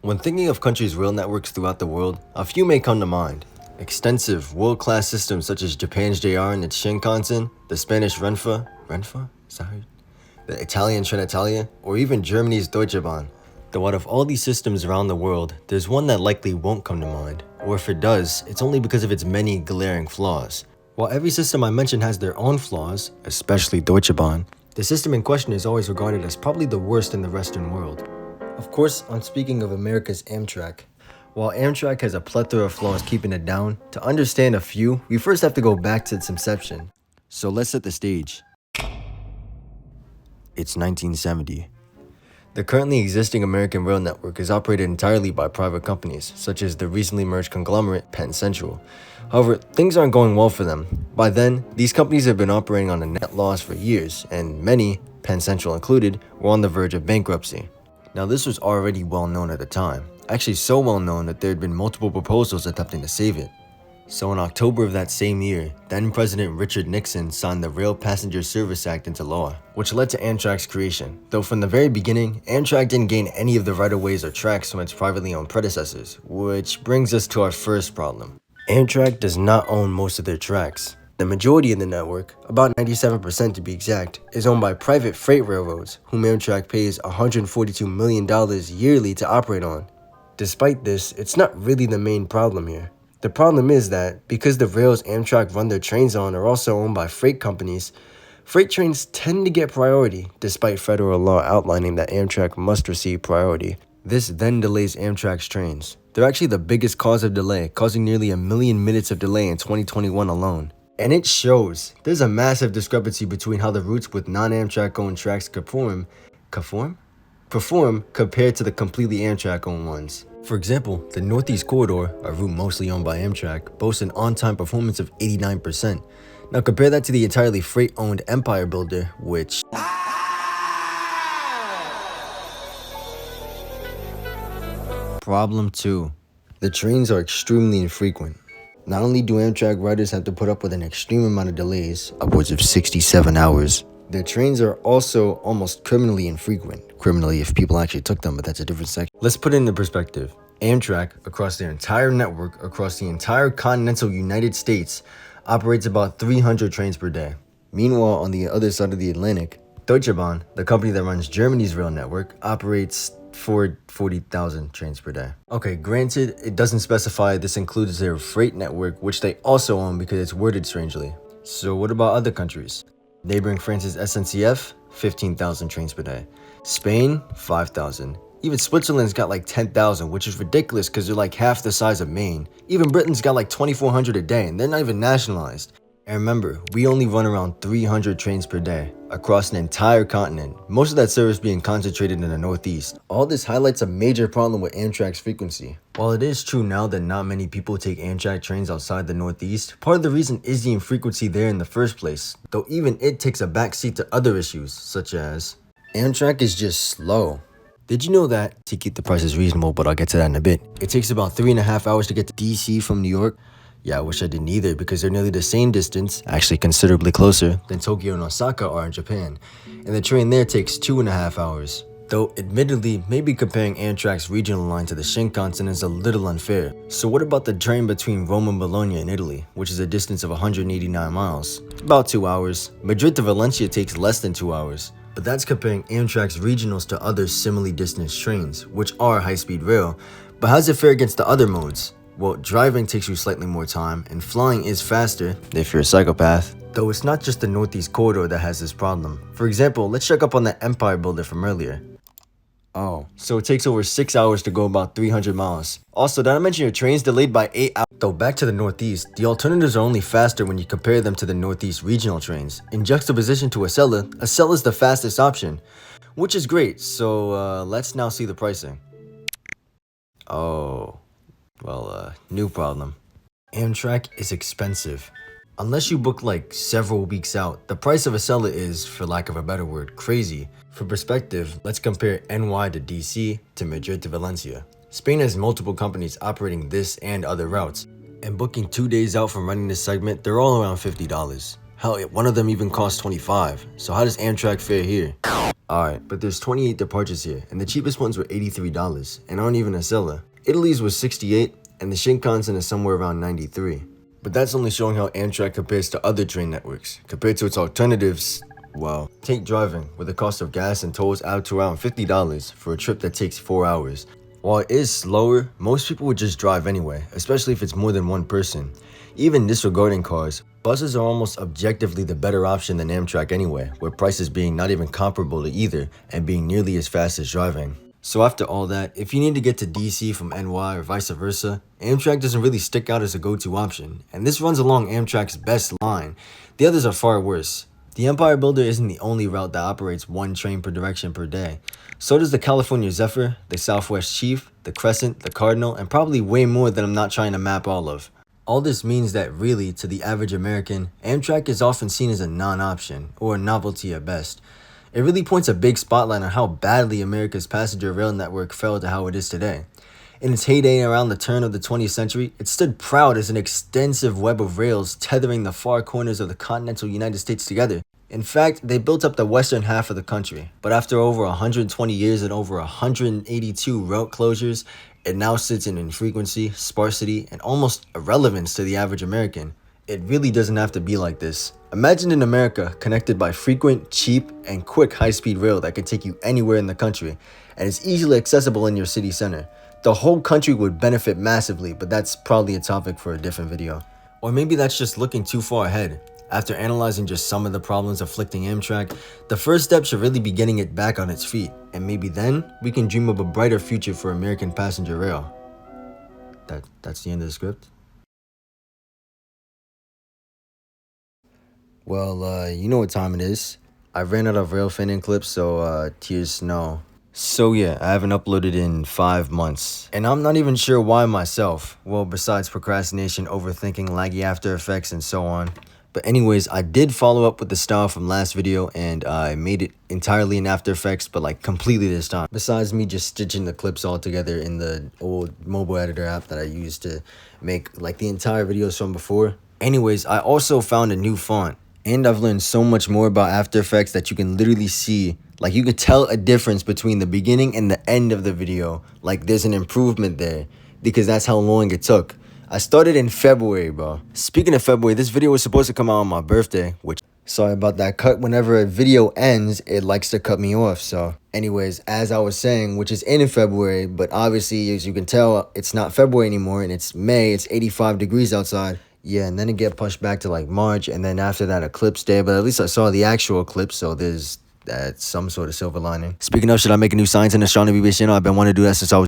When thinking of countries' rail networks throughout the world, a few may come to mind. Extensive, world-class systems such as Japan's JR and its Shinkansen, the Spanish Renfe? Sorry. The Italian Trenitalia, or even Germany's Deutsche Bahn. Though out of all these systems around the world, there's one that likely won't come to mind, or if it does, it's only because of its many glaring flaws. While every system I mentioned has their own flaws, especially Deutsche Bahn, the system in question is always regarded as probably the worst in the Western world. Of course, I'm speaking of America's Amtrak. While Amtrak has a plethora of flaws keeping it down, to understand a few, we first have to go back to its inception. So let's set the stage. It's 1970. The currently existing American rail network is operated entirely by private companies, such as the recently merged conglomerate Penn Central. However, things aren't going well for them. By then, these companies have been operating on a net loss for years, and many, Penn Central included, were on the verge of bankruptcy. Now, this was already well known at the time, actually so well known that there had been multiple proposals attempting to save it. So in October of that same year, then President Richard Nixon signed the Rail Passenger Service Act into law, which led to Amtrak's creation. Though from the very beginning, Amtrak didn't gain any of the right-of-ways or tracks from its privately owned predecessors, which brings us to our first problem. Amtrak does not own most of their tracks. The majority of the network, about 97% to be exact, is owned by private freight railroads, whom Amtrak pays $142 million yearly to operate on. Despite this, it's not really the main problem here. The problem is that, because the rails Amtrak run their trains on are also owned by freight companies, freight trains tend to get priority, despite federal law outlining that Amtrak must receive priority. This then delays Amtrak's trains. They're actually the biggest cause of delay, causing nearly 1 million minutes of delay in 2021 alone. And it shows. There's a massive discrepancy between how the routes with non-Amtrak-owned tracks perform compared to the completely Amtrak-owned ones. For example, the Northeast Corridor, a route mostly owned by Amtrak, boasts an on-time performance of 89%. Now compare that to the entirely freight-owned Empire Builder, which... Problem 2. The trains are extremely infrequent. Not only do Amtrak riders have to put up with an extreme amount of delays, upwards of 67 hours, their trains are also almost criminally infrequent. Criminally if people actually took them, but that's a different section. Let's put it into perspective. Amtrak, across their entire network, across the entire continental United States, operates about 300 trains per day. Meanwhile, on the other side of the Atlantic, Deutsche Bahn, the company that runs Germany's rail network, operates 40,000 trains per day. Okay, granted, it doesn't specify this includes their freight network, which they also own because it's worded strangely. So what about other countries? Neighboring France's SNCF, 15,000 trains per day. Spain, 5,000. Even Switzerland's got like 10,000, which is ridiculous because they're like half the size of Maine. Even Britain's got like 2,400 a day, and they're not even nationalized. And remember, we only run around 300 trains per day across an entire continent, most of that service being concentrated in the Northeast. All this highlights a major problem with Amtrak's frequency. While it is true now that not many people take Amtrak trains outside the Northeast, part of the reason is the infrequency there in the first place, though even it takes a backseat to other issues, such as Amtrak is just slow. Did you know that, to keep the prices reasonable, but I'll get to that in a bit, it takes about 3.5 hours to get to DC from New York? Yeah, I wish I didn't either because they're nearly the same distance, actually considerably closer, than Tokyo and Osaka are in Japan. And the train there takes 2.5 hours. Though, admittedly, maybe comparing Amtrak's regional line to the Shinkansen is a little unfair. So what about the train between Rome and Bologna in Italy, which is a distance of 189 miles? About 2 hours. Madrid to Valencia takes less than 2 hours. But that's comparing Amtrak's regionals to other similarly distanced trains, which are high-speed rail. But how does it fare against the other modes? Well, driving takes you slightly more time, and flying is faster, if you're a psychopath. Though it's not just the Northeast Corridor that has this problem. For example, let's check up on that Empire Builder from earlier. Oh, so it takes over 6 hours to go about 300 miles. Also, did I mention your train's delayed by 8 hours? Though back to the Northeast, the alternatives are only faster when you compare them to the Northeast regional trains. In juxtaposition to Acella's the fastest option, which is great, so let's now see the pricing. Oh, well, new problem. Amtrak is expensive. Unless you book like several weeks out, the price of Acela is, for lack of a better word, crazy. For perspective, let's compare NY to DC to Madrid to Valencia. Spain has multiple companies operating this and other routes, and booking 2 days out from running this segment, they're all around $50. Hell, one of them even costs $25. So how does Amtrak fare here? Alright, but there's 28 departures here, and the cheapest ones were $83, and aren't even a seller. Italy's was 68, and the Shinkansen is somewhere around 93. But that's only showing how Amtrak compares to other train networks. Compared to its alternatives, well, take driving, where the cost of gas and tolls out to around $50 for a trip that takes 4 hours. While it is slower, most people would just drive anyway, especially if it's more than one person. Even disregarding cars, buses are almost objectively the better option than Amtrak anyway, with prices being not even comparable to either and being nearly as fast as driving. So after all that, if you need to get to DC from NY or vice versa, Amtrak doesn't really stick out as a go-to option, and this runs along Amtrak's best line. The others are far worse. The Empire Builder isn't the only route that operates one train per direction per day. So does the California Zephyr, the Southwest Chief, the Crescent, the Cardinal, and probably way more that I'm not trying to map all of. All this means that really, to the average American, Amtrak is often seen as a non-option, or a novelty at best. It really points a big spotlight on how badly America's passenger rail network fell to how it is today. In its heyday around the turn of the 20th century, it stood proud as an extensive web of rails tethering the far corners of the continental United States together. In fact, they built up the western half of the country, but after over 120 years and over 182 route closures, it now sits in infrequency, sparsity, and almost irrelevance to the average American. It really doesn't have to be like this. Imagine an America connected by frequent, cheap, and quick high-speed rail that can take you anywhere in the country, and is easily accessible in your city center. The whole country would benefit massively, but that's probably a topic for a different video. Or maybe that's just looking too far ahead. After analyzing just some of the problems afflicting Amtrak, the first step should really be getting it back on its feet, and maybe then we can dream of a brighter future for American passenger rail. That's the end of the script. Well, you know what time it is. I ran out of rail fanning clips, so tears snow. So yeah, I haven't uploaded in 5 months. And I'm not even sure why myself. Well, besides procrastination, overthinking, laggy After Effects, and so on. But anyways, I did follow up with the style from last video, and I made it entirely in After Effects, but like completely this time. Besides me just stitching the clips all together in the old mobile editor app that I used to make like the entire videos from before. Anyways, I also found a new font. And I've learned so much more about After Effects that you can literally see, like you can tell a difference between the beginning and the end of the video. Like there's an improvement there because that's how long it took. I started in February, bro. Speaking of February, this video was supposed to come out on my birthday, which, sorry about that cut. Whenever a video ends, it likes to cut me off. So anyways, as I was saying, which is in February, but obviously as you can tell, it's not February anymore and it's May. It's 85 degrees outside. Yeah, and then it get pushed back to like March, and then after that eclipse day, but at least I saw the actual eclipse, so there's some sort of silver lining. Speaking of, should I make a new science and astronomy based channel? I've been wanting to do that since I was